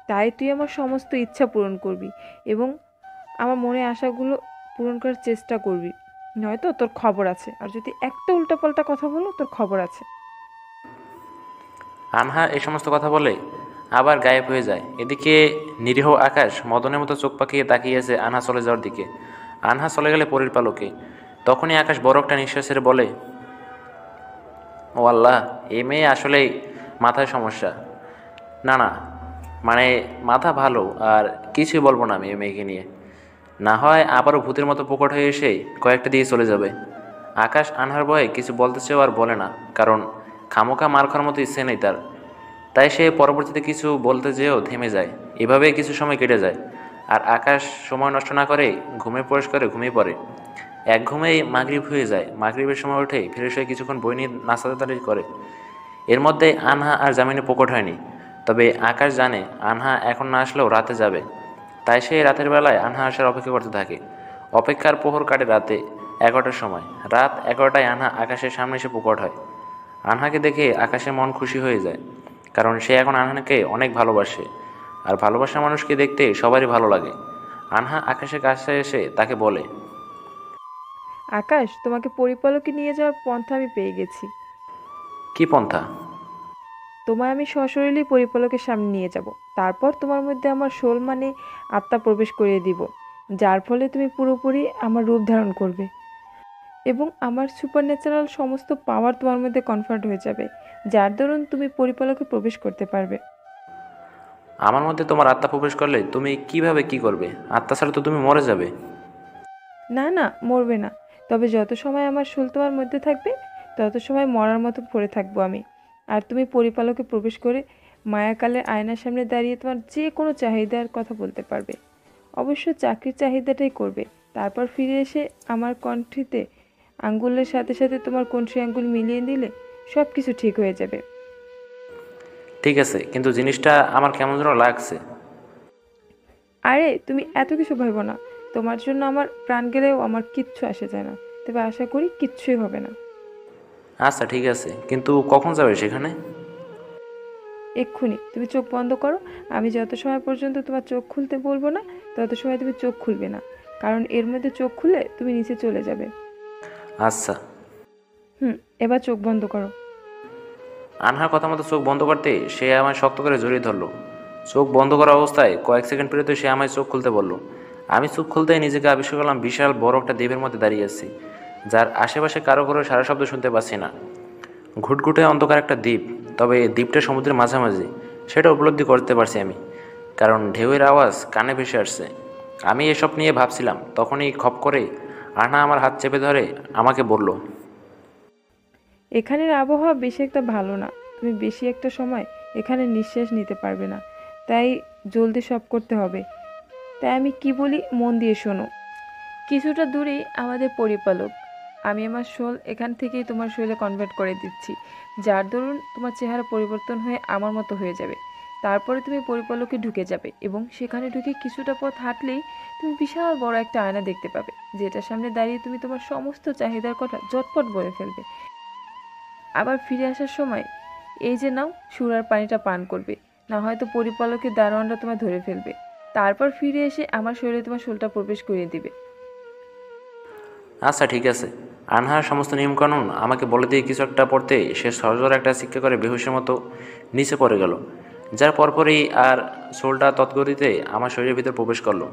তাই তুই আমার সমস্ত ইচ্ছা পূরণ করবি এবং আমার মনে আশাগুলো পূরণ করার চেষ্টা করবি, নয়তো তোর খবর আছে। আর যদি একটা উল্টাপাল্টা কথা বলো, তোর খবর আছে। আনহা এই সমস্ত কথা বলে আবার গায়েব হয়ে যায়। এদিকে নিরীহ আকাশ মদনের মতো চোখ পাকিয়ে তাকিয়েছে আনহা চলে যাওয়ার দিকে। আনহা চলে গেলে পরীর পালকে। তখনই আকাশ বড় একটা নিঃশ্বাস ছেড়ে বলে, ও আল্লাহ, এই মেয়ে আসলেই মাথায় সমস্যা। না না, মানে মাথা ভালো, আর কিছুই বলবো না আমি এই মেয়েকে নিয়ে। না হয় আবারও ভূতের মতো প্রকট হয়ে এসে কয়েকটা দিয়ে চলে যাবে। আকাশ আনহার ভয়ে কিছু বলতে চেয়েও আর বলে না, কারণ খামোখা মার খাওয়ার মতো ইচ্ছে নেই তার। তাই সে পরবর্তীতে কিছু বলতে যেয়েও থেমে যায়। এভাবেই কিছু সময় কেটে যায়। আর আকাশ সময় নষ্ট না করে ঘুমে প্রবেশ করে ঘুমিয়ে পড়ে। এক ঘুমেই মাগরিব হয়ে যায়। মাগরিবের সময় উঠে ফ্রেশ হয়ে কিছুক্ষণ বই নিয়ে নাস্তাতাড়ি করে। এর মধ্যে আনহা আর জামিনে প্রকট হয়নি। তবে আকাশ জানে আনহা এখন না আসলেও রাতে যাবে। তাই সে রাতের বেলায় আনহা আসার অপেক্ষা করতে থাকে। অপেক্ষার প্রহর কাটে রাতে 11টার সময়। রাত 11টায় আনহা আকাশের সামনে এসে প্রকট হয়। আনহাকে দেখে আকাশের মন খুশি হয়ে যায়, কারণ সে এখন আনহাকে অনেক ভালোবাসে। আর ভালোবাসার মানুষকে দেখতে সবারই ভালো লাগে। আনহা আকাশের কাছে এসে তাকে বলে, আকাশ, তোমাকে পরিপালকে নিয়ে যাওয়ার পন্থা আমি পেয়ে গেছি। কি পন্থা? তোমায় আমি সশরীরেই পরিপালকের সামনে নিয়ে যাব। তারপর তোমার মধ্যে আমার সোল মানে আত্মা প্রবেশ করিয়ে দিব, যার ফলে তুমি পুরোপুরি আমার রূপ ধারণ করবে এবং আমার সুপারন্যাচারাল সমস্ত পাওয়ার তোমার মধ্যে কনভার্ট হয়ে যাবে, যার দরুন তুমি পরিপালকে প্রবেশ করতে পারবে। আমার মধ্যে তোমার আত্মা প্রবেশ করলে তুমি কিভাবে কি করবে? আত্মা ছাড়া তো তুমি মরে যাবে। না না, মরবে না। তবে যত সময় আমার সোল তোমার মধ্যে থাকবে, তত সময় মরার মতো পড়ে থাকবো আমি। আর তুমি পরিপালকে প্রবেশ করে মায়াকালের আয়নার সামনে দাঁড়িয়ে তোমার যে কোনো চাহিদার কথা বলতে পারবে। অবশ্য চাকরির চাহিদাটাই করবে। তারপর ফিরে এসে আমার কণ্ঠিতে আঙ্গুলের সাথে সাথে তোমার কণ্ঠি আঙ্গুল মিলিয়ে দিলে সব কিছু ঠিক হয়ে যাবে। ঠিক আছে, কিন্তু জিনিসটা আমার কেমন যেন লাগছে। আরে তুমি এত কিছু ভাবো না। তোমার জন্য আমার প্রাণ গেলেও আমার কিচ্ছু আসে যায় না। তবে আশা করি কিচ্ছুই হবে না। আচ্ছা ঠিক আছে, কিন্তু কখন যাবে সেখানে? এক্ষুনি তুমি চোখ বন্ধ করো। আমি যত সময় পর্যন্ত তোমার চোখ খুলতে বলবো না, তত সময় তুমি চোখ খুলবে না, কারণ এর মধ্যে চোখ খুলে তুমি নিচে চলে যাবে। আচ্ছা। এবার চোখ বন্ধ করো। আনহার কথা মতো চোখ বন্ধ করতে সে আমায় শক্ত করে জড়িয়ে ধরলো। চোখ বন্ধ করা অবস্থায় কয়েক সেকেন্ড পেরিয়ে সে আমায় চোখ খুলতে বলল। আমি চোখ খুলতেই নিজেকে আবিষ্কার করলাম বিশাল বড় একটা দ্বীপের মধ্যে দাঁড়িয়ে আছি, যার আশেপাশে কারো কারো সারা শব্দ শুনতে পাচ্ছি না। ঘুটঘুটে অন্ধকার একটা দ্বীপ, তবে দ্বীপটা সমুদ্রের মাঝামাঝি, সেটা উপলব্ধি করতে পারছি আমি, কারণ ঢেউয়ের আওয়াজ কানে ভেসে আসছে। আমি এসব নিয়ে ভাবছিলাম, তখনই খপ করে আনহা আমার হাত চেপে ধরে আমাকে বলল, এখানের আবহাওয়া বেশি একটা ভালো না। তুমি বেশি একটা সময় এখানে নিঃশ্বাস নিতে পারবে না। তাই জলদি সব করতে হবে। তাই আমি কি বলি মন দিয়ে শোনো। কিছুটা দূরেই আমাদের পরিপালক। আমি আমার শোল এখান থেকেই তোমার শরীরে কনভার্ট করে দিচ্ছি, যার দরুন তোমার চেহারা পরিবর্তন হয়ে আমার মতো হয়ে যাবে। তারপরে তুমি পরিপালকে ঢুকে যাবে এবং সেখানে ঢুকে কিছুটা পথ হাঁটলেই তুমি বিশাল বড় একটা আয়না দেখতে পাবে, যেটার সামনে দাঁড়িয়ে তুমি তোমার সমস্ত চাহিদার কথা ঝটপট বলে ফেলবে। আবার ফিরে আসার সময় এই যে নাও সুরার পানিটা পান করবে, না হয়তো পরিপালকের দারোয়ানরা তোমায় ধরে ফেলবে। তারপর ফিরে এসে আমার শরীরে তোমার শোলটা প্রবেশ করিয়ে দিবে। আচ্ছা ঠিক আছে। আনহার সমস্ত নিয়মকানুন আমাকে বলে দিয়ে কিছু একটা পড়তে সে সজোরে একটা শিক্ষা করে বেহুশের মতো নিচে পড়ে গেল, যার পরপরই আর সোলটা তৎগতিতে আমার শরীরের ভিতর প্রবেশ করলো,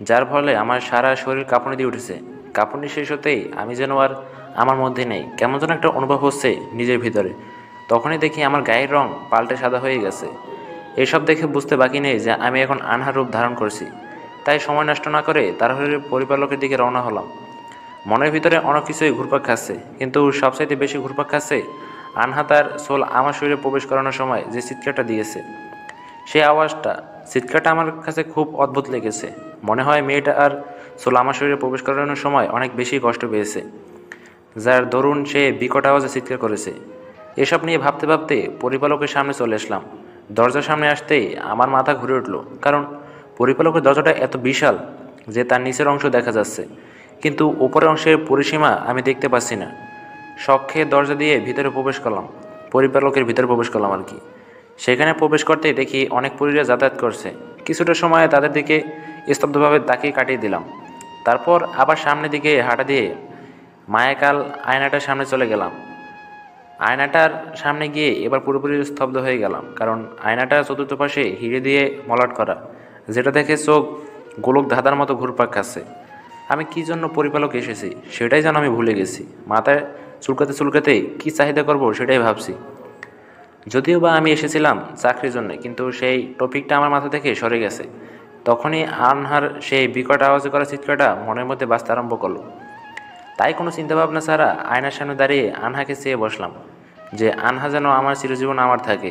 যার ফলে আমার সারা শরীর কাঁপুনি দিয়ে উঠেছে। কাঁপুনি শেষ হতেই আমি যেন আর আমার মধ্যে নেই, কেমন যেন একটা অনুভব হচ্ছে নিজের ভিতরে। তখনই দেখি আমার গায়ের রং পাল্টে সাদা হয়ে গেছে। এসব দেখে বুঝতে বাকি নেই যে আমি এখন আনহার রূপ ধারণ করছি। তাই সময় নষ্ট না করে তাড়াহুড়ো পরিপালকের দিকে রওনা হলাম। মনের ভিতরে অনেক কিছুই ঘুরপাক খাচ্ছে, কিন্তু সবচাইতে বেশি ঘুরপাক খাচ্ছে আনহা তার সোল আমার শরীরে প্রবেশ করানোর সময় যে চিৎকারটা দিয়েছে। সেই আওয়াজটা, চিৎকারটা আমার কাছে খুব অদ্ভুত লেগেছে। মনে হয় মেয়েটা আর সোল আমার শরীরে প্রবেশ করানোর সময় অনেক বেশি কষ্ট পেয়েছে, যার দরুন সে বিকট আওয়াজে চিৎকার করেছে। এসব নিয়ে ভাবতে ভাবতে পরিপালকের সামনে চলে আসলাম। দরজার সামনে আসতেই আমার মাথা ঘুরে উঠল, কারণ পরিপালকের দরজাটা এত বিশাল যে তার নিচের অংশ দেখা যাচ্ছে, কিন্তু উপরের অংশের পরিসীমা আমি দেখতে পাচ্ছি না। শখ খেয়ে দরজা দিয়ে ভিতরে প্রবেশ করলাম, পরিপালকের ভিতরে প্রবেশ করলাম আর কি। সেখানে প্রবেশ করতেই দেখি অনেক পরীরা যাতায়াত করছে। কিছুটা সময় তাদের দিকে স্তব্ধভাবে তাকিয়ে কাটিয়ে দিলাম। তারপর আবার সামনের দিকে হাঁটা দিয়ে মায়াকাল আয়নাটার সামনে চলে গেলাম। আয়নাটার সামনে গিয়ে এবার পুরোপুরি স্তব্ধ হয়ে গেলাম, কারণ আয়নাটার চতুর্থ পাশে হিরে দিয়ে মলাট করা, যেটা দেখে চোখ গোলক ধাঁধার মতো ঘুরপাক খাচ্ছে। আমি কী জন্য পরিপালক এসেছি সেটাই যেন আমি ভুলে গেছি। মাথায় চুলকাতে চুলকাতে কী চাহিদা করব সেটাই ভাবছি। যদিও বা আমি এসেছিলাম চাকরির জন্য, কিন্তু সেই টপিকটা আমার মাথা থেকে সরে গেছে। তখনই আনহার সেই বিকট আওয়াজে করা চিৎকারটা মনের মধ্যে বাজতে আরম্ভ করলো। তাই কোনো চিন্তাভাবনা ছাড়া আয়নার সামনে দাঁড়িয়ে আনহাকে চেয়ে বসলাম, যে আনহা যেন আমার চিরজীবন আমার থাকে,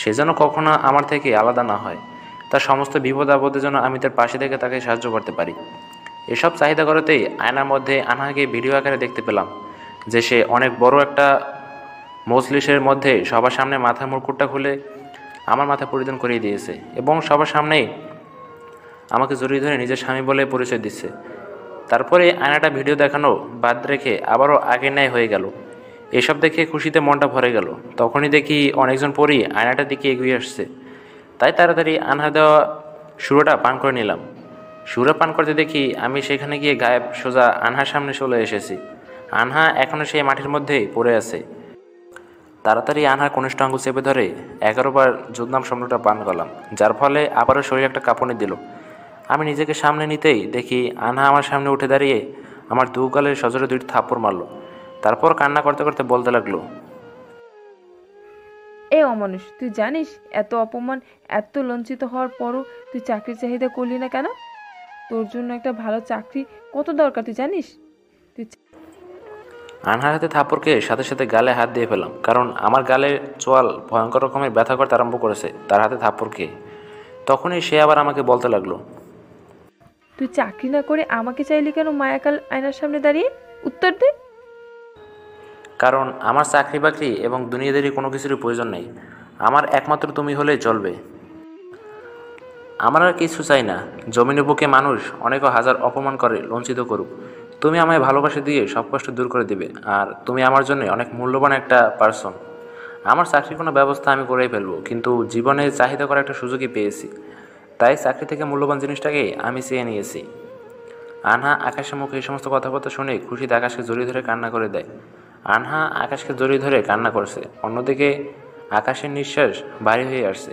সে যেন কখনো আমার থেকে আলাদা না হয়, তার সমস্ত বিপদ আপদে যেন আমি তার পাশে থেকে তাকে সাহায্য করতে পারি। এসব চাহিদা করাতেই আয়নার মধ্যে আনহাকে ভিডিও আকারে দেখতে পেলাম, যে সে অনেক বড় একটা মজলিসের মধ্যে সবার সামনে মাথার মুকুটটা খুলে আমার মাথা পরিধান করিয়ে দিয়েছে এবং সবার সামনেই আমাকে জড়িয়ে ধরে নিজের স্বামী বলে পরিচয় দিচ্ছে। তারপরে আয়নাটা ভিডিও দেখানো বাদ রেখে আবারও আগের ন্যায় হয়ে গেল। এসব দেখে খুশিতে মনটা ভরে গেল। তখনই দেখি অনেকজন পরই আয়নাটার দিকে এগিয়ে আসছে। তাই তাড়াতাড়ি আনহা দেওয়া সুরোটা পান করে নিলাম। সুরা পান করতে দেখি আমি সেখানে গিয়ে গায়েব সোজা আনহার সামনে চলে এসেছি। আনহা এখনও সেই মাটির মধ্যেই পড়ে আছে। তাড়াতাড়ি আনহার কনিষ্ঠ আঙুল চেপে ধরে 11 বার যুদ্ধনাম সম্রাটটা পান করলাম, যার ফলে আবারও শরীরে একটা কাঁপুনি দিল। আমি নিজেকে সামনে নিতেই দেখি আনহা আমার সামনে উঠে দাঁড়িয়ে আমার দু গালে সজোরে 2টি থাপ্পড় মারল। তারপর কান্না করতে করতে বলতে লাগলো, এ অমানুষ, তুই জানিস এত অপমান, এত লজ্জিত হওয়ার পরও তুই চাকরির চাহিদা করলি না কেন? তোর জন্য একটা ভালো চাকরি কত দরকার তুই জানিস? তুই আনহার হাতে থাপ্পড়কে সাথে সাথে গালে হাত দিয়ে ফেলাম, কারণ আমার গালের চোয়াল ভয়ঙ্কর রকমের ব্যথা করতে আরম্ভ করেছে তার হাতে থাপ্পড় খেয়ে। তখনই সে আবার আমাকে বলতে লাগলো, তুই চাকরি না করে আমাকে চাইলি কেন মায়াকাল আয়নার সামনে দাঁড়িয়ে? উত্তর দে। কারণ আমার চাকরি বাকরি এবং দুনিয়াদারি কোনো কিছুরই প্রয়োজন নেই। আমার একমাত্র তুমি হলেই চলবে। আমার আর কিছু চাই না। জমিনের বুকে মানুষ অনেক হাজার অপমান করে, লঞ্চিত করুক, তুমি আমায় ভালোবাসা দিয়ে সব কষ্ট দূর করে দিবে। আর তুমি আমার জন্য অনেক মূল্যবান একটা পার্সন। আমার চাকরির কোনো ব্যবস্থা আমি করেই ফেলবো, কিন্তু জীবনে চাহিদা করার একটা সুযোগই পেয়েছি। তাই চাকরি থেকে মূল্যবান জিনিসটাকে আমি চেয়ে নিয়েছি। আনহা আকাশের মুখে এই সমস্ত কথাবার্তা শুনে খুশিতে আকাশকে জড়িয়ে ধরে কান্না করে দেয়। আনহা আকাশকে জড়িয়ে ধরে কান্না করছে, অন্যদিকে আকাশের নিঃশ্বাস ভারী হয়ে আসছে।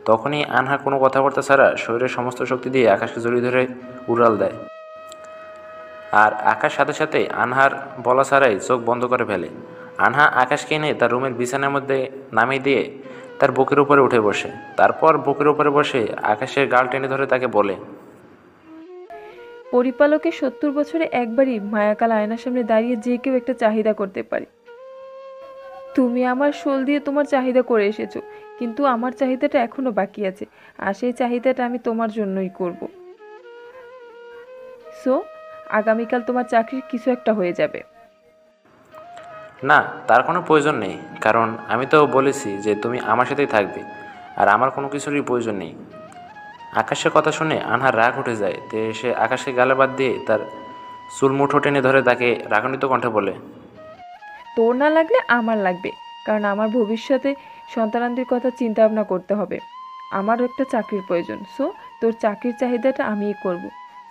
তখনই আনহা কোনো কথাবার্তা ছাড়া শরীরের সমস্ত শক্তি দিয়ে আকাশকে জড়িয়ে ধরে উড়াল দেয়। আর আকাশ সাথে সাথে আনহার বলা ছাড়াই চোখ বন্ধ করে ফেলে। আনহা আকাশকে এনে তার রুমের বিছানার মধ্যে নামিয়ে দিয়ে তার বুকের উপরে উঠে বসে। তারপর বুকের উপরে বসে আকাশের গাল টেনে ধরে তাকে বলে, পরিপালকের 70 বছরে একবারই মায়াকাল আয়নার সামনে দাঁড়িয়ে যে কেউ একটা চাহিদা করতে পারে। তুমি আমার শোল দিয়ে তোমার চাহিদা করে এসেছো, কিন্তু আমার চাহিদাটা এখনো বাকি আছে, আর সেই চাহিদাটা আমি তোমার জন্যই করব। সো আগামীকাল তোমার চাকরির কিছু একটা হয়ে যাবে। না, তার কোনো প্রয়োজন নেই, কারণ আমি তো বলেছি যে তুমি আমার সাথেই থাকবে, আর আমার কোনো কিছুরই প্রয়োজন নেই। আকাশের কথা শুনে আনহার রাগ উঠে যায়। সে আকাশকে গালে বাদ দিয়ে তার চুল মুঠো টেনে ধরে তাকে রাগান্বিত কণ্ঠে বলে, তোর না লাগলে আমার লাগবে, কারণ আমার ভবিষ্যতে সন্তানাদির কথা চিন্তা ভাবনা করতে হবে। আমারও একটা চাকরির প্রয়োজন। সো তোর চাকরির চাহিদাটা আমিই করব।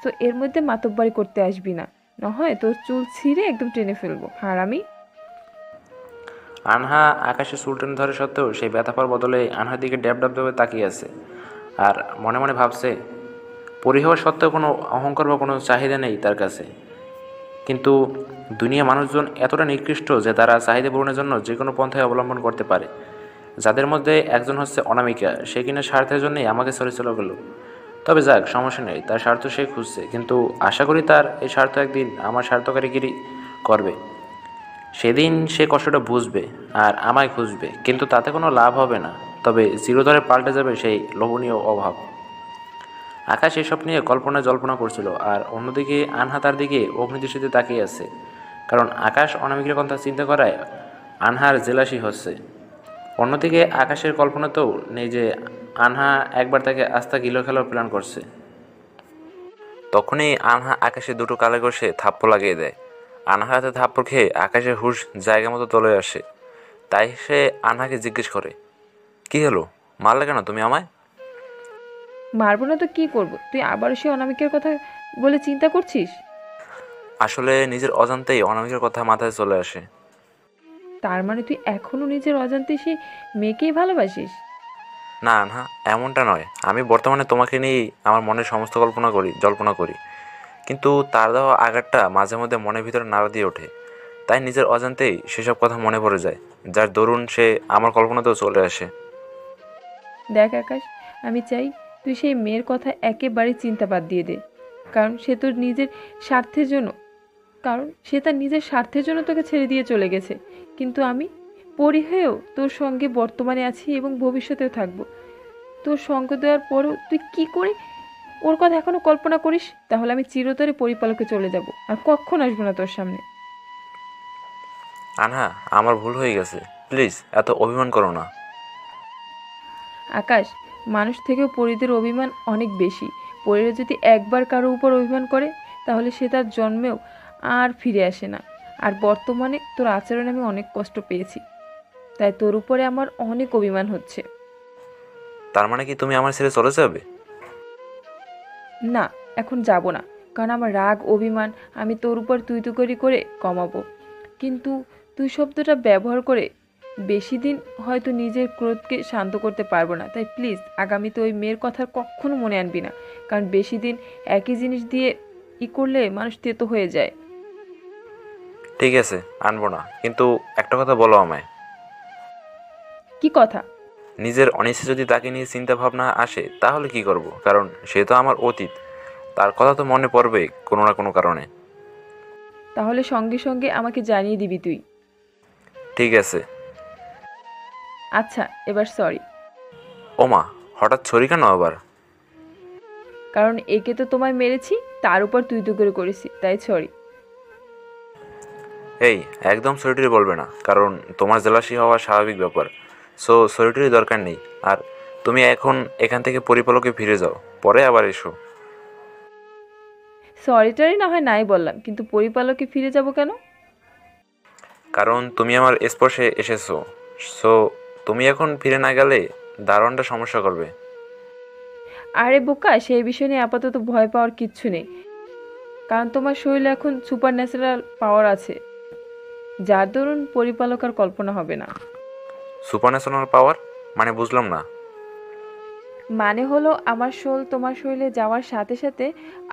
সো এর মধ্যে মাতব্বারি করতে আসবি না, না হয় তোর চুল ছিঁড়ে একদম টেনে ফেলবো হারামি। আনহা আকাশে চুল টেনে ধরে সত্ত্বেও সেই ব্যথা পাওয়ার বদলে আনহার দিকে ড্যাব ড্যাব ভাবে তাকিয়ে আছে, আর মনে মনে ভাবছে, পরি হওয়া সত্ত্বেও কোনো অহংকার বা কোনো চাহিদা নেই তার কাছে। কিন্তু দুনিয়া মানুষজন এতটা নিকৃষ্ট যে তারা চাহিদা পূরণের জন্য যে কোনো পন্থায় অবলম্বন করতে পারে। যাদের মধ্যে একজন হচ্ছে অনামিকা, সে কিনা স্বার্থের জন্যই আমাকে ছেড়ে চলে গেল। তবে যাক, সমস্যা নেই, তার স্বার্থ সে খুঁজছে, কিন্তু আশা করি তার এই স্বার্থ একদিন আমার স্বার্থকারীগিরি করবে। সেদিন সে কষ্টটা বুঝবে আর আমায় খুঁজবে, কিন্তু তাতে কোনো লাভ হবে না, তবে চিরতরে পাল্টে যাবে সেই লোভনীয় অভাব। আকাশ এসব নিয়ে কল্পনা জল্পনা করছিল, আর অন্যদিকে আনহা তার দিকে অগ্নিদৃষ্টিতে তাকিয়ে আছে, কারণ আকাশ অনামিকের কথা চিন্তা করায় আনহার জেলাসি হচ্ছে। অন্যদিকে আকাশের কল্পনাতেও নেই যে আনহা একবার তাকে আস্থা গিলো খেলার প্ল্যান করছে। তখনই আনহা আকাশে দুটো কালে কষে থাপ্পড় লাগিয়ে দেয়। আনহার হাতে থাপ্পড় খেয়ে আকাশের হুঁশ জায়গা মতো চলে আসে। তাই সে আনহাকে জিজ্ঞেস করে, কি হলো, মারলে কেন তুমি আমায়? মারবো না তো কি করব? তুই আবারও সে অনামিকের কথা বলে চিন্তা করছিস? আসলে নিজের অজান্তেই অনামিকার কথা মাথায় চলে আসে। তার মানে তুই এখনো নিজের অজান্তে সেই মেয়েকেই ভালোবাসিস? না না, এমনটা নয়। আমি বর্তমানে তোমাকে নিয়েই আমার মনের সমস্ত জল্পনা করি। কিন্তু তার দেওয়া আঘাতটা মাঝে মধ্যে মনের ভিতরে নাড়া দিয়ে ওঠে। তাই নিজের অজান্তেই সেসব কথা মনে পড়ে যায়, যার দরুন সে আমার কল্পনাতেও চলে আসে। দেখ আকাশ, আমি চাই তুই সেই মেয়ের কথা একেবারে চিন্তা বাদ দিয়ে দে। কারণ সে তোর নিজের স্বার্থের জন্য কারণ সে তার নিজের স্বার্থের জন্য তোকে ছেড়ে দিয়ে চলে গেছে। কিন্তু আমি পরি হয়েও তোর সঙ্গে বর্তমানে আছি এবং ভবিষ্যতেও থাকবো। তোর সঙ্গ দেওয়ার পরও তুই কি করে ওর কথা এখনো কল্পনা করিস? তাহলে আমি চিরতরে পরিপালকে চলে যাব, আর কখন আসবো না তোর সামনে। আনহা, আমার ভুল হয়ে গেছে। প্লিজ এত অভিমান করো না। আকাশ, মানুষ থেকেও পরীদের অভিমান অনেক বেশি। পরীরা যদি একবার কারো উপর অভিমান করে তাহলে সে তার জন্মেও আর ফিরে আসে না। আর বর্তমানে তোর আচরণে আমি অনেক কষ্ট পেয়েছি, তাই তোর উপরে আমার অনেক অভিমান হচ্ছে। তার মানে কি তুমি আমার ছেড়ে চলে যাবে? না, এখন যাব না। কারণ আমার রাগ অভিমান আমি তোর উপর তুই তুকরি করে কমাবো। কিন্তু তুই শব্দটা ব্যবহার করে বেশি দিন হয়তো নিজের ক্রোধকে শান্ত করতে পারবো না। তাই প্লিজ আগামীতে ওই মেয়ের কথা কখনো মনে আনবি না। কারণ বেশি দিন একই জিনিস দিয়ে করলে মানুষ তেতো হয়ে যায়। ঠিক আছে, আনবো না। কিন্তু একটা কথা বলো আমায়। কি কথা? নিজের অনিচ্ছা যদি তাকে নিয়ে চিন্তা ভাবনা আসে তাহলে কি করব? কারণ সে তো আমার অতীত। তার কথা তো মনে পড়বে কোনো না কোনো কারণে। তাহলে সঙ্গে সঙ্গে আমাকে জানিয়ে দিবি তুই। ঠিক আছে। আচ্ছা, এবার সরি। ওমা, হঠাৎ ছড়ি কেন আবার? কারণ একে তো তোমায় মেরেছি, তার উপর তুই তুই করে করেছি, তাই সরি। এই, একদম সরিটরি বলবে না, কারণ তোমার জেলাসি হওয়া স্বাভাবিক ব্যাপার। সো সরিটরি দরকার নেই। আর তুমি এখন এখান থেকে পরিপালকে ফিরে যাও, পরে আবার এসো। সরিটারি না হয় নাই বললাম, কিন্তু পরিপালকে ফিরে যাব কেন? কারণ তুমি আমার স্পর্শে এসেছো। সো তুমি এখন ফিরে না গেলে দারোয়ানটা সমস্যা করবে। আরে বোকা, সেই বিষয় নিয়ে আপাতত ভয় পাওয়ার কিচ্ছু নেই। কারণ তোমার শরীরে এখন সুপার ন্যাচারাল পাওয়ার আছে, যার দরুন পরিপালক আর কল্পনা হবে না। সুপারন্যাশনাল পাওয়ার? মানে বুঝলাম না। মানে হলো আমার সোল তোমার শরীরে যাওয়ার সাথে সাথে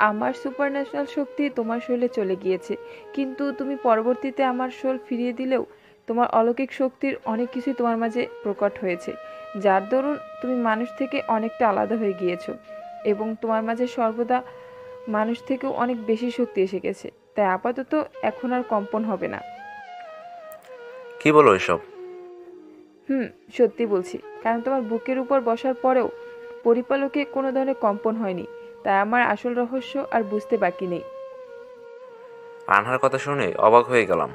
আমার সুপার ন্যাচারাল শক্তি তোমার শরীরে চলে গিয়েছে। কিন্তু তুমি পরবর্তীতে আমার সোল ফিরিয়ে দিলেও তোমার অলৌকিক শক্তির অনেক কিছুই তোমার মাঝে প্রকট হয়েছে, যার দরুন তুমি মানুষ থেকে অনেকটা আলাদা হয়ে গিয়েছো। এবং তোমার মাঝে সর্বদা মানুষ থেকেও অনেক বেশি শক্তি এসে গেছে। তাই আপাতত এখন আর কম্পন হবে না। কি বলো এসব? হুম, সত্যি বলছি। কারণ তোমার বুকের উপর বসার পরেও পরিপালকে কোনো ধরনের কম্পন হয়নি। তাই আমার আসল রহস্য আর বুঝতে বাকি নেই। আনহার কথা শুনে অবাক হয়ে গেলাম।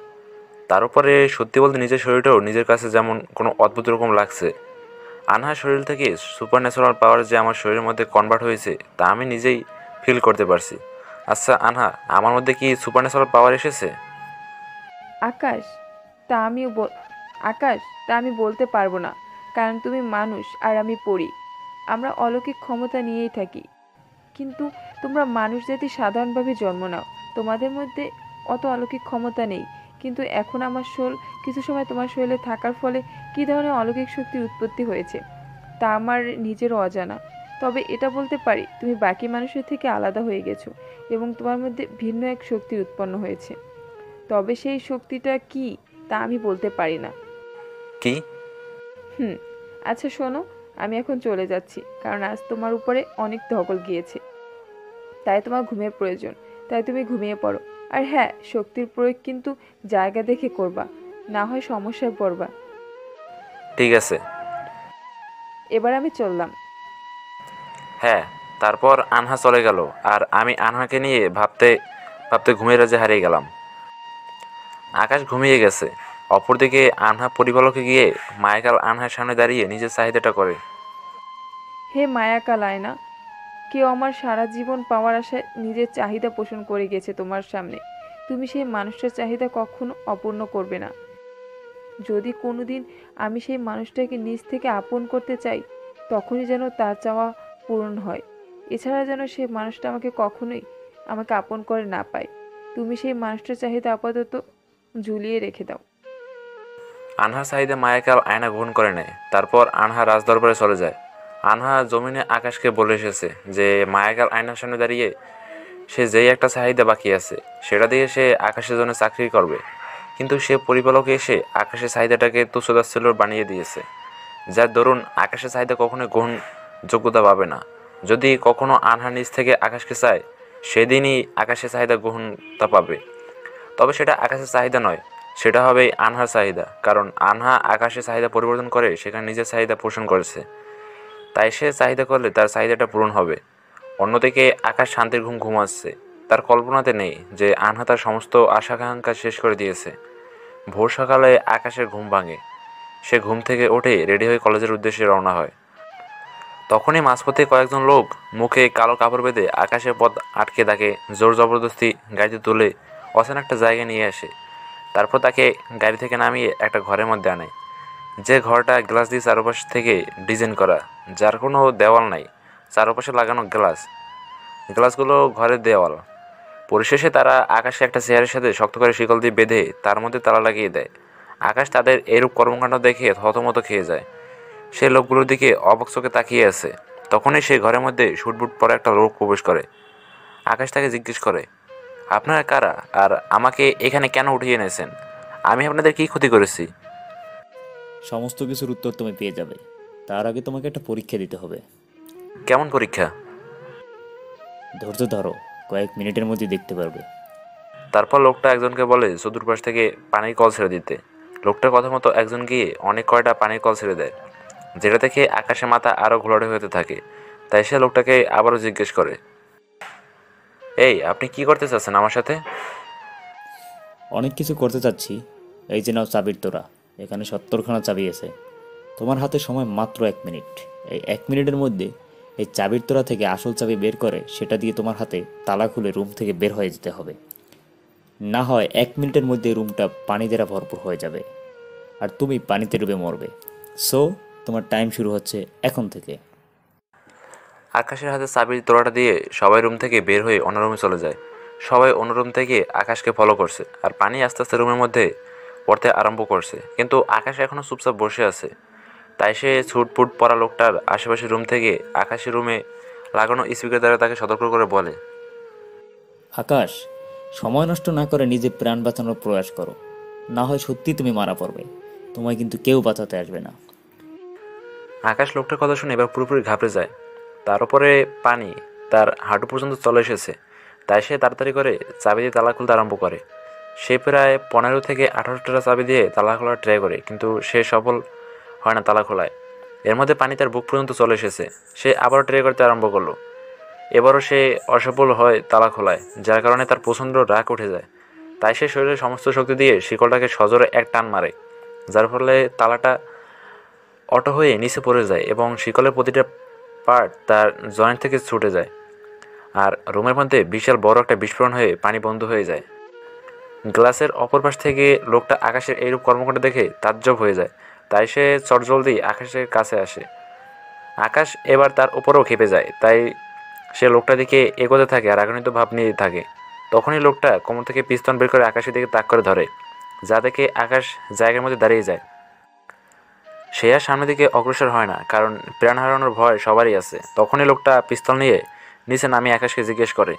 তার উপরে সত্যি বলতে নিজের শরীরটাও নিজের কাছে যেমন কোনো অদ্ভুত রকম লাগছে। আনহার শরীর থেকে সুপার ন্যাচারাল পাওয়ার যে আমার শরীরের মধ্যে কনভার্ট হয়েছে তা আমি নিজেই ফিল করতে পারছি। আচ্ছা আনহা, আমার মধ্যে কি সুপার ন্যাচারাল পাওয়ার এসেছে? আকাশ, তা আমিও আকাশ, তা আমি বলতে পারবো না। কারণ তুমি মানুষ আর আমি পড়ি। আমরা অলৌকিক ক্ষমতা নিয়েই থাকি। কিন্তু তোমরা মানুষ জাতি সাধারণভাবে জন্ম নাও, তোমাদের মধ্যে অত অলৌকিক ক্ষমতা নেই। কিন্তু এখন আমার শোল কিছু সময় তোমার শরীরে থাকার ফলে কী ধরনের অলৌকিক শক্তির উৎপত্তি হয়েছে তা আমার নিজেরও অজানা। তবে এটা বলতে পারি তুমি বাকি মানুষের থেকে আলাদা হয়ে গেছো এবং তোমার মধ্যে ভিন্ন এক শক্তির উৎপন্ন হয়েছে। তবে সেই শক্তিটা কি তা আমি বলতে পারি না। কি? হুম, আচ্ছা শোনো, আমি এখন চলে যাচ্ছি কারণ আজ তোমার উপরে অনেক ধকল গিয়েছে। তাই তোমার ঘুমের প্রয়োজন, তাই তুমি ঘুমিয়ে পড়ো। আর হ্যাঁ, শক্তির প্রয়োগ কিন্তু জায়গা দেখে করবা, না হয় সমস্যায় পড়বা। ঠিক আছে। এবার আমি চললাম। হ্যাঁ। তারপর আনহা চলে গেল আর আমি আনহাকে নিয়ে ভাবতে ভাবতে ঘুমের রাজে হারিয়ে গেলাম। আকাশ ঘুমিয়ে গেছে। অপরদিকে আনহা পরিপালকে গিয়ে মায়াকাল আনহার সামনে দাঁড়িয়ে নিজের চাহিদাটা করে। হে মায়াকা লায়না, কেউ আমার সারা জীবন পাওয়ার আশায় নিজের চাহিদা পোষণ করে গেছে তোমার সামনে। তুমি সেই মানুষটার চাহিদা কখনো অপূর্ণ করবে না। যদি কোনোদিন আমি সেই মানুষটাকে নিজ থেকে আপন করতে চাই তখনই যেন তার চাওয়া পূরণ হয়। এছাড়া যেন সেই মানুষটা কখনোই আমাকে আপন করে না পায়। তুমি সেই মানুষটার চাহিদা আপাতত ঝুলিয়ে রেখে দাও। আনহা সাহিদা মায়াকাল আয়না গ্রহণ করে নেয়। তারপর আনহা রাজদরবারে চলে যায়। আনহা জমিনে আকাশকে বলে এসেছে যে মায়াকাল আয়নার সামনে দাঁড়িয়ে সে যেই একটা চাহিদা বাকি আছে সেটা দিয়ে সে আকাশের জন্য চাকরি করবে, কিন্তু সে পরিপালক এসে আকাশের চাহিদাটাকে তুচ্ছতাচ্ছিল্য বানিয়ে দিয়েছে, যার দরুন আকাশের চাহিদা কখনোই গ্রহণযোগ্যতা পাবে না। যদি কখনো আনহা নিজ থেকে আকাশকে চায়, সেদিনই আকাশের চাহিদা গ্রহণতা পাবে। তবে সেটা আকাশের চাহিদা নয়, সেটা হবে আনহার চাহিদা, কারণ আনহা আকাশের চাহিদা পরিবর্তন করে সেখানে নিজের চাহিদা পোষণ করেছে। তাই সে চাহিদা করলে তার চাহিদাটা পূরণ হবে। অন্যদিকে আকাশ শান্তির ঘুম ঘুমাচ্ছে। তার কল্পনাতে নেই যে আনহা তার সমস্ত আশাকাঙ্ক্ষা শেষ করে দিয়েছে। ভোর সকালে আকাশের ঘুম ভাঙে। সে ঘুম থেকে উঠে রেডি হয়ে কলেজের উদ্দেশ্যে রওনা হয়। তখনই মাঝপথে কয়েকজন লোক মুখে কালো কাপড় বেঁধে আকাশের পথ আটকে তাকে জোর জবরদস্তি গাড়িতে তুলে অচেনা একটা জায়গায় নিয়ে আসে। তারপর তাকে গাড়ি থেকে নামিয়ে একটা ঘরের মধ্যে আনে, যে ঘরটা গ্লাস দিয়ে চারপাশ থেকে ডিজাইন করা, যার কোনো দেওয়াল নাই, চারপাশে লাগানো গ্লাসগুলো ঘরের দেওয়াল। পরিশেষে তারা আকাশে একটা চেয়ারের সাথে শক্ত করে শিকল দিয়ে বেঁধে তার মধ্যে তালা লাগিয়ে দেয়। আকাশ তাদের এরূপ কর্মকাণ্ড দেখে থতমত খেয়ে যায়। সে লোকগুলোর দিকে অবাক চোখে তাকিয়ে আছে। তখনই সেই ঘরের মধ্যে শুটবুট পরে একটা লোক প্রবেশ করে। আকাশ তাকে জিজ্ঞেস করে, আপনারা কারা, আর আমাকে এখানে কেন উঠিয়ে এনেছেন? আমি আপনাদের কী ক্ষতি করেছি? সমস্ত কিছুর উত্তর তুমি পেয়ে যাবে। তার আগে তোমাকে একটা পরীক্ষা দিতে হবে। কেমন পরীক্ষা? ধৈর্য ধরো, কয়েক মিনিটের মধ্যে দেখতে পারবে। তারপর লোকটা একজনকে বলে চতুর পাশ থেকে পানির কল ছেড়ে দিতে। লোকটার কথা মতো একজন গিয়ে অনেক কয়টা পানির কল ছেড়ে দেয়, যেটা থেকে আকাশে মাথা আরও ঘোলাটে হতে থাকে। তাই সে লোকটাকে আবারও জিজ্ঞেস করে, এই আপনি কি করতে চাচ্ছেন আমার সাথে? অনেক কিছু করতে চাচ্ছি। এই যে নাও চাবির তোরা, এখানে 70খানা চাবি আছে। তোমার হাতে সময় মাত্র 1 মিনিট। এই 1 মিনিটের মধ্যে এই চাবির তোরা থেকে আসল চাবি বের করে সেটা দিয়ে তোমার হাতে তালা খুলে রুম থেকে বের হয়ে যেতে হবে। না হয় 1 মিনিটের মধ্যে রুমটা পানি দ্বারা ভরপুর হয়ে যাবে আর তুমি পানিতে ডুবে মরবে। সো তোমার টাইম শুরু হচ্ছে এখন থেকে। আকাশের হাতে চাবির তোড়াটা দিয়ে সবাই রুম থেকে বের হয়ে অন্য রুমে চলে যায়। সবাই অন্য রুম থেকে আকাশকে ফলো করছে, আর পানি আস্তে আস্তে রুমের মধ্যে পড়তে আরম্ভ করছে। কিন্তু আকাশ এখনও চুপচাপ বসে আছে। তাই সে ছুটপুট পড়া লোকটার আশেপাশে রুম থেকে আকাশের রুমে লাগানো স্পিকার দ্বারা তাকে সতর্ক করে বলে, আকাশ, সময় নষ্ট না করে নিজে প্রাণ বাঁচানোর প্রয়াস করো, না হয় সত্যি তুমি মারা পড়বে। তোমায় কিন্তু কেউ বাঁচাতে আসবে না। আকাশ লোকটার কথা শুনে এবার পুরোপুরি ঘাবড়ে যায়। তার উপরে পানি তার হাঁটু পর্যন্ত চলে এসেছে। তাই সে তাড়াতাড়ি করে চাবি দিয়ে তালা খুলতে আরম্ভ করে। সে প্রায় 15 থেকে 18টা চাবি দিয়ে তালা খোলার ট্রাই করে, কিন্তু সে সফল হয় না তালা খোলায়। এর মধ্যে পানি তার বুক পর্যন্ত চলে এসেছে। সে আবারও ট্রাই করতে আরম্ভ করলো। এবারও সে অসফল হয় তালা খোলায়, যার কারণে তার প্রচণ্ড রাগ উঠে যায়। তাই সে শরীরের সমস্ত শক্তি দিয়ে শিকলটাকে সজোরে এক টান মারে, যার ফলে তালাটা অটো হয়ে নিচে পড়ে যায় এবং শিকলের প্রতিটা পার্ট তার জয়েন্ট থেকে ছুটে যায়। আর রুমের মধ্যে বিশাল বড় একটা বিস্ফোরণ হয়ে পানি বন্ধ হয়ে যায়। গ্লাসের অপর পাশ থেকে লোকটা আকাশের এইরূপ কর্মকাণ্ড দেখে তাজ্জব হয়ে যায়। তাই সে চটজলদি আকাশের কাছে আসে। আকাশ এবার তার উপরেও খেপে যায়। তাই সে লোকটার দিকে এগোতে থাকে আর রাগান্বিত ভাব নিয়ে থাকে। তখনই লোকটা কোমর থেকে পিস্তল বের করে আকাশের দিকে তাক করে ধরে, যা দেখে আকাশ জায়গার মধ্যে দাঁড়িয়ে যায়। সে আর সামনের দিকে অগ্রসর হয় না, কারণ প্রাণ হারানোর ভয় সবারই আছে। তখনই লোকটা পিস্তল নিয়ে নিচে নামিয়ে আকাশকে জিজ্ঞেস করে,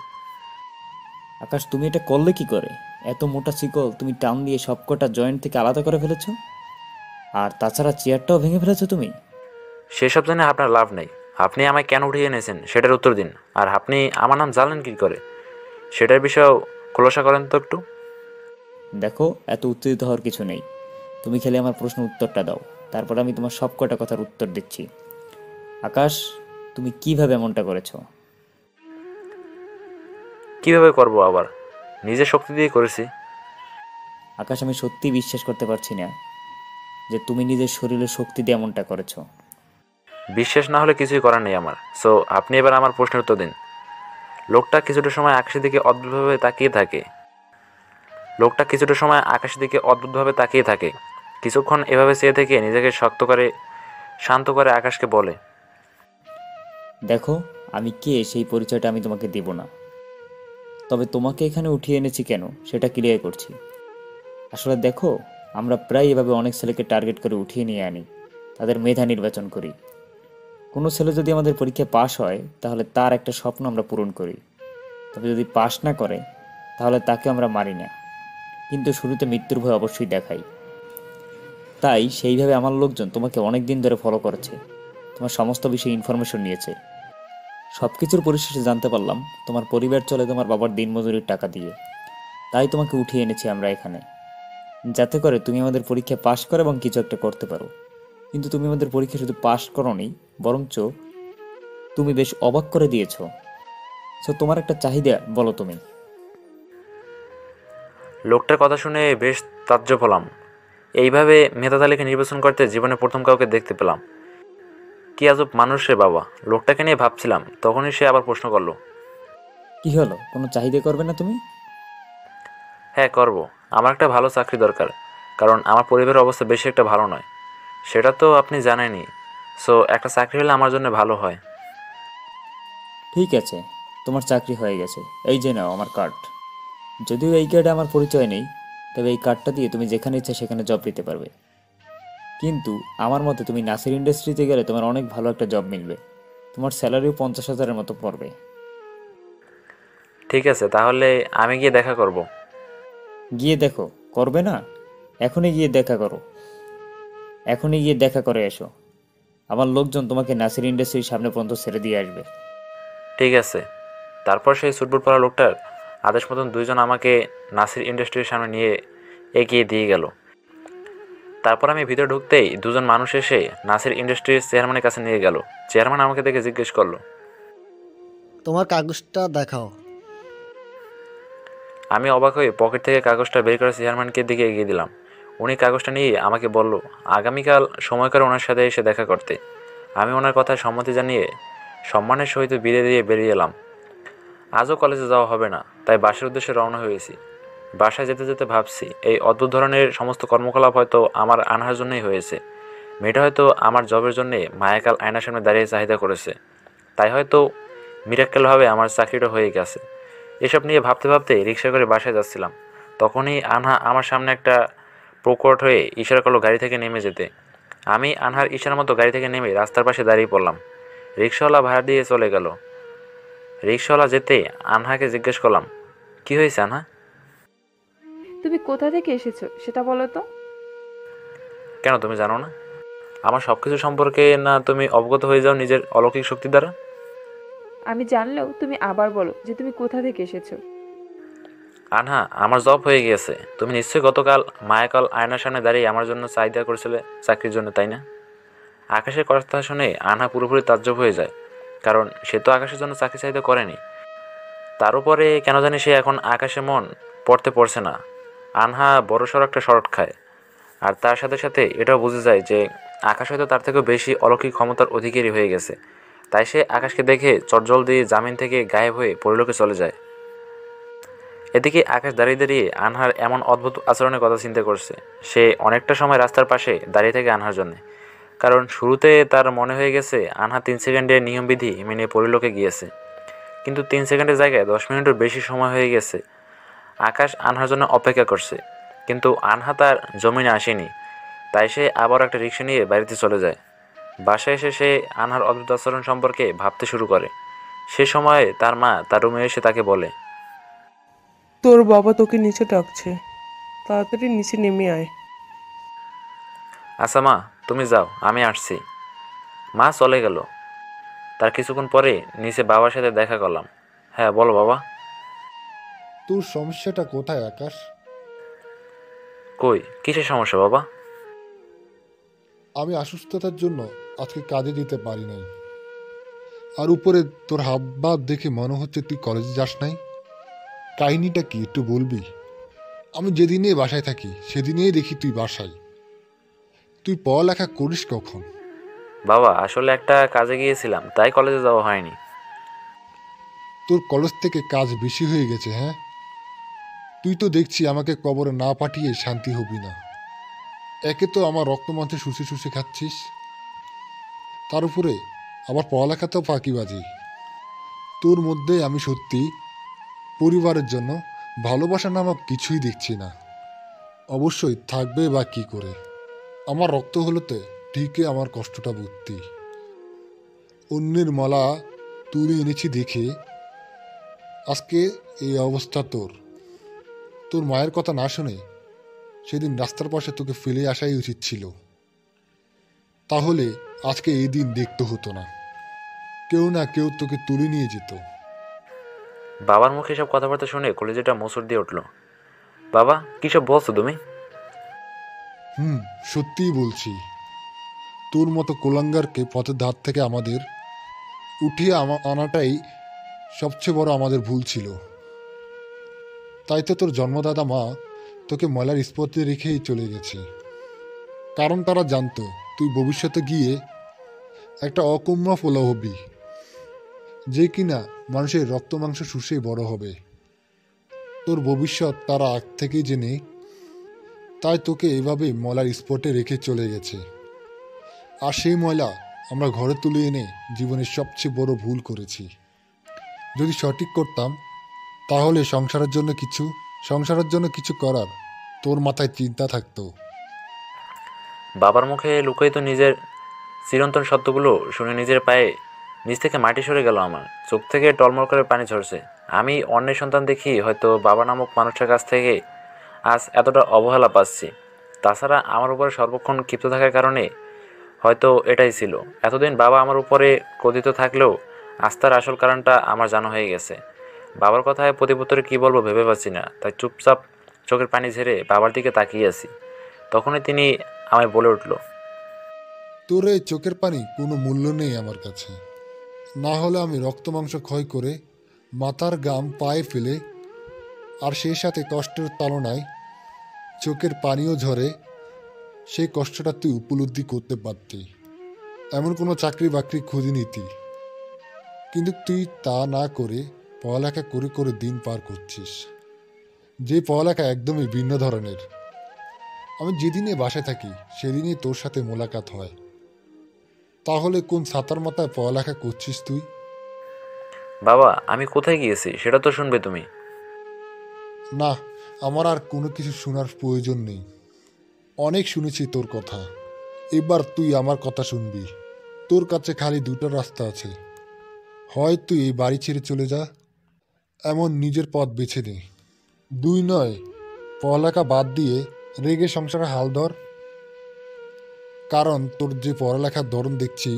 আকাশ, তুমি এটা করলে কি করে? এত মোটা শিকল তুমি টান দিয়ে সবকটা জয়েন্ট থেকে আলাদা করে ফেলেছো, আর তাছাড়া চেয়ারটাও ভেঙে ফেলেছো তুমি। সেসব জেনে আপনার লাভ নেই। আপনি আমায় কেন উঠিয়ে এনেছেন সেটার উত্তর দিন। আর আপনি আমার নাম জানলেন কী করে সেটার বিষয়েও খোলাসা করেন তো একটু। দেখো, এত উত্তেজিত হওয়ার কিছু নেই। তুমি খেলে আমার প্রশ্নের উত্তরটা দাও, তারপর আমি তোমার সবকটা কথার উত্তর দিচ্ছি। আকাশ, তুমি কিভাবে এমনটা করেছো? কীভাবে করব আবার? নিজের শক্তি দিয়ে করেছি। আকাশ, আমি সত্যি বিশ্বাস করতে পারছি না যে তুমি নিজের শরীরের শক্তি দিয়ে এমনটা করেছো। বিশ্বাস না হলে কিছুই করার নেই আমার। সো আপনি এবার আমার প্রশ্নের উত্তর দিন। লোকটা কিছুটা সময় আকাশের দিকে অদ্ভুতভাবে তাকিয়ে থাকে। কিছুক্ষণ এভাবে চেয়ে থেকে নিজেকে শান্ত করে আকাশকে বলে, দেখো, আমি কে সেই পরিচয়টা আমি তোমাকে দেব না। তবে তোমাকে এখানে উঠিয়ে এনেছি কেন সেটা ক্লিয়ার করছি। আসলে দেখো, আমরা প্রায় এভাবে অনেক ছেলেকে টার্গেট করে উঠিয়ে নিয়ে আনি, তাদের মেধা নির্বাচন করি। কোনো ছেলে যদি আমাদের পরীক্ষায় পাশ হয় তাহলে তার একটা স্বপ্ন আমরা পূরণ করি। তবে যদি পাশ না করে তাহলে তাকে আমরা মারি না, কিন্তু শুরুতে মৃত্যুর ভয় অবশ্যই দেখাই। তাই সেইভাবে আমার লোকজন তোমাকে অনেক দিন ধরে ফলো করেছে, তোমার সমস্ত বিষয়ে ইনফরমেশন নিয়েছে। সব কিছুর পরিশেষে জানতে পারলাম তোমার পরিবার চলে তোমার বাবার দিনমজুরির টাকা দিয়ে। তাই তোমাকে উঠিয়ে এনেছি আমরা এখানে, যাতে করে তুমি আমাদের পরীক্ষায় পাশ করো এবং কিছু একটা করতে পারো। কিন্তু তুমি আমাদের পরীক্ষা শুধু পাশ করোনি, বরঞ্চ তুমি বেশ অবাক করে দিয়েছো। সো তোমার একটা চাহিদা বলো তুমি। লোকটার কথা শুনে বেশ তাজ্জব হলাম। এইভাবে মেধা তালিকা নির্বাচন করতে জীবনে প্রথম কাউকে দেখতে পেলাম। কি আজব মানুষ রে বাবা। লোকটাকে নিয়ে ভাবছিলাম, তখনই সে আবার প্রশ্ন করলো। কি হলো, কোনো চাহিদা করবে না তুমি? হ্যাঁ করব। আমার একটা ভালো চাকরি দরকার, কারণ আমার পরিবারের অবস্থা বেশি একটা ভালো নয়। সেটা তো আপনি জানেনই। সো একটা চাকরি হলে আমার জন্য ভালো হয়। ঠিক আছে, তোমার চাকরি হয়ে গেছে, এই যে নাও আমার কার্ড। যদিও এই কার্ডে আমার পরিচয় নেই, তবে এই কার্ডটা দিয়ে তুমি যেখানে ইচ্ছা সেখানে জব নিতে পারবে। কিন্তু আমার মতে তুমি নাসির ইন্ডাস্ট্রিতে গেলে তোমার অনেক ভালো একটা জব মিলবে, তোমার স্যালারিও 50,000-এর মতো পড়বে। ঠিক আছে, তাহলে আমি গিয়ে দেখা করব। গিয়ে দেখো, করবে না? এখনই গিয়ে দেখা করো, এখনই গিয়ে দেখা করে এসো। আমার লোকজন তোমাকে নাসির ইন্ডাস্ট্রির সামনে পর্যন্ত ছেড়ে দিয়ে আসবে। ঠিক আছে। তারপর সেই সুটবুট পরা লোকটার আদেশ মতন দুইজন আমাকে নাসির ইন্ডাস্ট্রির সামনে নিয়ে এগিয়ে দিয়ে গেল। তারপর আমি ভিতরে ঢুকতেই দুজন মানুষ এসে নাসির ইন্ডাস্ট্রির চেয়ারম্যানের কাছে নিয়ে গেল। চেয়ারম্যান আমাকে দেখে জিজ্ঞেস করলো। তোমার কাগজটা দেখাও। আমি অবাক হয়ে পকেট থেকে কাগজটা বের করে চেয়ারম্যানকে দিকে এগিয়ে দিলাম। উনি কাগজটা নিয়ে আমাকে বলল আগামীকাল সময় করে ওনার সাথে এসে দেখা করতে। আমি ওনার কথায় সম্মতি জানিয়ে সম্মানের সহিত বিদায় দিয়ে বেরিয়ে এলাম। আজও কলেজে যাওয়া হবে না, তাই বাসার উদ্দেশ্যে রওনা হয়েছি। বাসায় যেতে যেতে ভাবছি, এই অদ্ভুত ধরনের সমস্ত কর্মকলাপ হয়তো আমার আনহার জন্যই হয়েছে। মেয়েটা হয়তো আমার জবের জন্যে মায়াকাল আয়নার সামনে দাঁড়িয়ে চাহিদা করেছে, তাই হয়তো মিরাক্কেলভাবে আমার চাকরিটা হয়ে গেছে। এসব নিয়ে ভাবতে ভাবতে রিক্সা করে বাসায় যাচ্ছিলাম। তখনই আনহা আমার সামনে একটা প্রকট হয়ে ইশারা করলো গাড়ি থেকে নেমে যেতে। আমি আনহার ইশারা মতো গাড়ি থেকে নেমে রাস্তার পাশে দাঁড়িয়ে পড়লাম। রিক্সাওয়ালা ভাড়া দিয়ে চলে গেল। রিক্সাওয়ালা যেতে আনহাকে জিজ্ঞেস করলাম, কি হয়েছে আনহা? তুমি কোথা থেকে এসেছো সেটা বলো তো। কেন তুমি জানো না? আমার সব কিছু সম্পর্কে না তুমি অবগত হয়ে যাও নিজের অলৌকিক শক্তি দ্বারা? আমি জানলেও তুমি আবার বলো যে তুমি কোথা থেকে এসেছো। আনহা, আমার জব হয়ে গিয়েছে। তুমি নিশ্চয়ই গতকাল মায়াকাল আয়নার সামনে দাঁড়িয়ে আমার জন্য চাহিদা করেছিলে চাকরির জন্য, তাই না? আকাশের কথা শুনে আনহা পুরোপুরি তাজ্জব হয়ে যায়, কারণ সে তো আকাশের জন্য চাকরি চাহিদা করেনি। তার উপরে কেন জানি সে এখন আকাশে মন পড়ছে না। আনহা বড়সড় একটা শর্ট খায়, আর তার সাথে সাথে এটাও বুঝে যায় যে আকাশ হয়তো তার থেকেও বেশি অলৌকিক ক্ষমতার অধিকারী হয়ে গেছে। তাই সে আকাশকে দেখে চটজল দিয়ে জামিন থেকে গায়েব হয়ে পরলোকে চলে যায়। এদিকে আকাশ দাঁড়িয়ে দাঁড়িয়ে আনহার এমন অদ্ভুত আচরণের কথা চিন্তা করছে। সে অনেকটা সময় রাস্তার পাশে দাঁড়িয়ে থাকে আনহার জন্যে, কারণ শুরুতে তার মনে হয়ে গেছে আনহা 3 সেকেন্ডের নিয়মবিধি মেনে পরিলোকে গিয়েছে, কিন্তু 3 সেকেন্ডের জায়গায় 10 মিনিটের বেশি সময় হয়ে গেছে। আকাশ আনহার জন্য অপেক্ষা করছে, কিন্তু আনহা তার জমিনে আসেনি। তাই সে আবার একটা রিক্সা নিয়ে বাড়িতে চলে যায়। বাসায় এসে সে আনহার অদ্ভুত আচরণ সম্পর্কে ভাবতে শুরু করে। সে সময় তার মা তার রুমে এসে তাকে বলে, তোর বাবা তোকে নিচে ডাকছে, তাড়াতাড়ি নিচে নেমে আয়। আচ্ছা মা, তুমি যাও, আমি আসছি। মা চলে গেল। তার কিছুক্ষণ পরে নিচে বাবার সাথে দেখা করলাম। হ্যাঁ বলো বাবা। তোর সমস্যাটা কোথায় আকাশ? কই, কিসের সমস্যা বাবা? আমি অসুস্থতার জন্য আজকে কাজে দিতে পারি নাই। আর উপরে তোর হাবভাব দেখে মনে হচ্ছে তুই কলেজে যাস নাই। কাহিনীটা কি একটু বলবি? আমি যেদিনে বাসায় থাকি সেদিনেই দেখি তুই বাসায়। তুই পড়ালেখা করিস কখন? বাবা আসলে একটা কাজে গিয়েছিলাম, তাই কলেজে যাওয়া হয়নি। তোর কলেজ থেকে কাজ বেশি হয়ে গেছে, হ্যাঁ? তুই তো দেখছি আমাকে কবরে না পাঠিয়ে শান্তি হবি না। একে তো আমার রক্তমাংসে শুষে শুষে খাচ্ছিস, তার উপরে আবার পড়ালেখাতেও ফাঁকিবাজি। তোর মধ্যে আমি সত্যি পরিবারের জন্য ভালোবাসা নামক কিছুই দেখছি না। অবশ্যই থাকবে বা কি করে, আমার রক্ত হলোতে ঠিকই আমার কষ্টটা বুঝতি। অন্যের মালা তুলে এনেছি দেখে আজকে এই অবস্থা তোর। তোর মায়ের কথা না শুনে সেদিন রাস্তার পাশে তোকে ফেলে আসাই উচিত ছিল, তাহলে আজকে এই দিন দেখতে হতো না। কেউ না কেউ তোকে তুলে নিয়ে যেত। বাবার মুখে সব কথাবার্তা শুনে কলেজেটা মোচড় দিয়ে উঠল। বাবা, কী সব বলছো তুমি? সত্যিই বলছি। তোর মতো কোলাঙ্গারকে পথের ধার থেকে আমাদের উঠিয়ে আনাটাই সবচেয়ে বড় আমাদের ভুল ছিল। তাই তো তোর জন্মদাতা মা তোকে ময়লার স্পটে রেখেই চলে গেছে, কারণ তারা জানতো তুই ভবিষ্যতে গিয়ে একটা অকুম্মা ফোলা হবি, যে কিনা মানুষের রক্ত মাংস শুষে বড় হবে। তোর ভবিষ্যৎ তারা আগ থেকেই জেনে তাই তোকে এভাবে ময়লার স্পটে রেখে চলে গেছে। আর সেই ময়লা আমরা ঘরে তুলে এনে জীবনের সবচেয়ে বড় ভুল করেছি। যদি সঠিক করতাম তাহলে সংসারের জন্য কিছু করার তোর মাথায় চিন্তা থাকতো। বাবার মুখে লুকায়িত নিজের চিরন্তন সত্যগুলো শুনে নিজের পায়ে নিচ থেকে মাটি সরে গেল। আমার চোখ থেকে টলমল করে পানি ঝরছে। আমি অন্যের সন্তান দেখি হয়তো বাবা নামক মানুষটার কাছ থেকে আজ এতটা অবহেলা পাচ্ছি। তাছাড়া আমার উপরে সর্বক্ষণ ক্ষিপ্ত থাকার কারণে হয়তো এটাই ছিল। এতদিন বাবা আমার উপরে ক্রোধিত থাকলেও আস্থার আসল কারণটা আমার জানা হয়ে গেছে। বাবার কথায় প্রতিপুত্তরে কী বলবো ভেবে পাচ্ছি না, তাই চুপচাপ চোখের পানি ঝেড়ে বাবার দিকে তাকিয়ে আছি। তখনই তিনি আমায় বলে উঠল, তোর এই চোখের পানি কোনো মূল্য নেই আমার কাছে। না হলে আমি রক্ত মাংস ক্ষয় করে মাথার গাম পায়ে ফেলে, আর সেই সাথে কষ্টের তাড়নায় চোখের পানিও ঝরে, সেই কষ্টটা তুই উপলব্ধি করতে পারতি। এমন কোনো চাকরি বাকরি খুঁজে নিতি, কিন্তু তুই তা না করে পড়ালেখা করে করে দিন পার করছিস, যে পড়ালেখা একদমই ভিন্ন ধরনের। আমি যেদিনে বাসায় থাকি সেদিনই তোর সাথে মোলাকাত হয়। তাহলে কোন ছাতার মাথায় পড়ালেখা করছিস তুই? বাবা, আমি কোথায় গিয়েছি সেটা তো শুনবে তুমি। না, আমার আর কোনো কিছু শোনার প্রয়োজন নেই। অনেক শুনেছি তোর কথা, এবার তুই আমার কথা শুনবি। তোর কাছে খালি দুটো রাস্তা আছে, হয় তুই এই বাড়ি ছেড়ে চলে যা, এমন নিজের পথ বেছে নে। দুই নয়, পড়ালেখা বাদ দিয়ে রেগে সংসারে হাল ধর। কারণ তোর যে পড়ালেখার ধরন দেখছি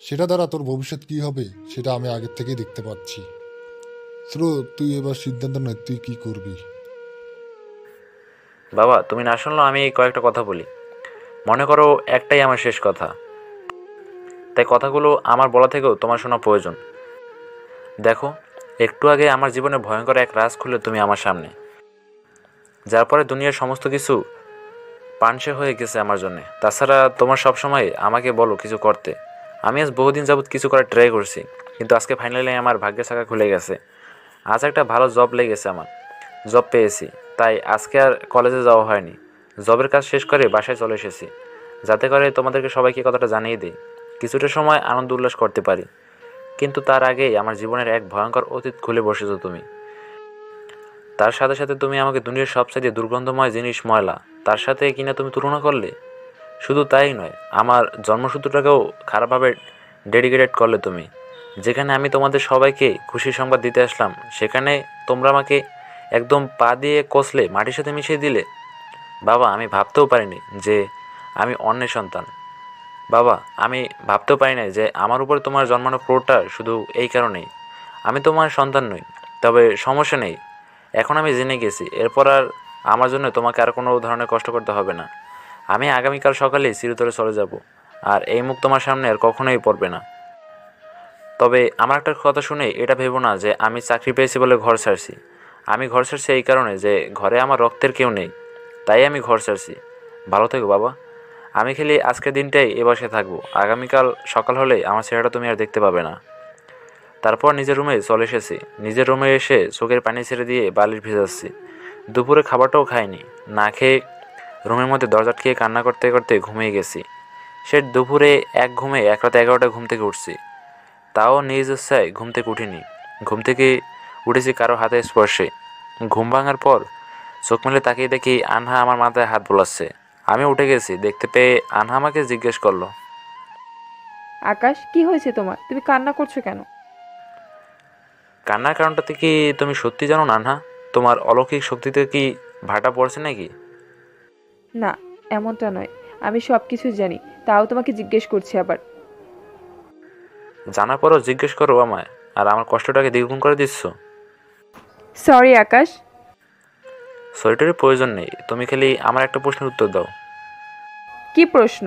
সেটা দ্বারা তোর ভবিষ্যৎ কী হবে সেটা আমি আগের থেকেই দেখতে পাচ্ছি। তুই এবার সিদ্ধান্ত নে, তুই কি করবি। বাবা, তুমি না শুনলেও আমি কয়েকটা কথা বলি। মনে করো একটাই আমার শেষ কথা, তাই কথাগুলো আমার বলা থেকেও তোমার শোনা প্রয়োজন। দেখো, একটু আগে আমার জীবনে ভয়ঙ্কর এক রাজ খুলে তুমি আমার সামনে, যার পরে দুনিয়ার সমস্ত কিছু পানসে হয়ে গেছে আমার জন্যে। তাছাড়া তোমার সবসময় আমাকে বলো কিছু করতে। আমি আজ বহুদিন যাবৎ কিছু করার ট্রাই করছি, কিন্তু আজকে ফাইনালি আমার ভাগ্যের শাখা খুলে গেছে। আজ একটা ভালো জব লেগেছে, আমার জব পেয়েছি। তাই আজকে আর কলেজে যাওয়া হয়নি। জবের কাজ শেষ করে বাসায় চলে এসেছি, যাতে করে তোমাদেরকে সবাইকে কথাটা জানিয়ে দিই, কিছুটা সময় আনন্দ উল্লাস করতে পারি। কিন্তু তার আগেই আমার জীবনের এক ভয়ঙ্কর অতীত খুলে বসেছো তুমি। তার সাথে সাথে তুমি আমাকে দুনিয়ার সবচেয়ে দুর্গন্ধময় জিনিস ময়লা তার সাথে কিনা তুমি তুলনা করলে। শুধু তাই নয়, আমার জন্মসূত্রটাকেও খারাপভাবে ডেডিকেটেড করলে তুমি। যেখানে আমি তোমাদের সবাইকে খুশির সংবাদ দিতে আসলাম, সেখানে তোমরা আমাকে একদম পা দিয়ে কষলে মাটির সাথে মিশিয়ে দিলে। বাবা, আমি ভাবতেও পারিনি যে আমি অন্যের সন্তান। বাবা, আমি ভাবতেও পারি না যে আমার উপরে তোমার জন্মানো ক্রোধটা শুধু এই কারণেই। আমি তোমার সন্তান নই, তবে সমস্যা নেই। এখন আমি জেনে গেছি, এরপর আর আমার জন্য তোমাকে আর কোনো ধরনের কষ্ট করতে হবে না। আমি আগামীকাল সকালেই চিরতরে চলে যাব, আর এই মুখ তোমার সামনে আর কখনোই পড়বে না। তবে আমার একটা কথা শুনে এটা ভেবো না যে আমি চাকরি পেয়েছি বলে ঘর ছাড়ছি। আমি ঘর ছাড়ছি এই কারণে যে ঘরে আমার রক্তের কেউ নেই, তাই আমি ঘর ছাড়ছি। ভালো থেকো বাবা। আমি খালি আজকের দিনটাই এ বাসায় থাকবো। আগামীকাল সকাল হলে আমার ছেলেটা তুমি আর দেখতে পাবে না। তারপর নিজের রুমে চলে এসেছি। নিজের রুমে এসে চোখের পানি ছেড়ে দিয়ে বালিশ ভেজাচ্ছি। দুপুরে খাবারটাও খাইনি, না খেয়ে রুমের মধ্যে দরজা খেয়ে কান্না করতে করতে ঘুমিয়ে গেছি। সে দুপুরে এক ঘুমে এক রাতে 11টায় ঘুম থেকে উঠছি, তাও নিজ ইচ্ছায় ঘুম থেকে উঠিনি। ঘুম থেকে উঠেছি কারো হাতে স্পর্শে। ঘুম ভাঙার পর চোখ মেলে তাকিয়ে দেখি আনহা আমার মাথায় হাত বোলাচ্ছে। আমি উঠে গেছি। দেখতে পেয়ে আনহা আমাকে জিজ্ঞেস করলো, আকাশ, কি হয়েছে তোমার? তুমি কান্না করছো কেন? কান্নার কারণটাতে কি তুমি সত্যি জানো না আনহা? তোমার অলৌকিক শক্তিতে কি ভাটা পড়ছে নাকি? না, এমনটা নয়। আমি সব কিছু জানি, তাও তোমাকে জিজ্ঞেস করছি আবার। জানার পরও জিজ্ঞেস করো আমায়, আর আমার কষ্টটাকে দ্বিগুণ করে দিচ্ছ। সরি আকাশ। সরিটারের প্রয়োজন নেই, তুমি খালি আমার একটা প্রশ্নের উত্তর দাও। কি প্রশ্ন?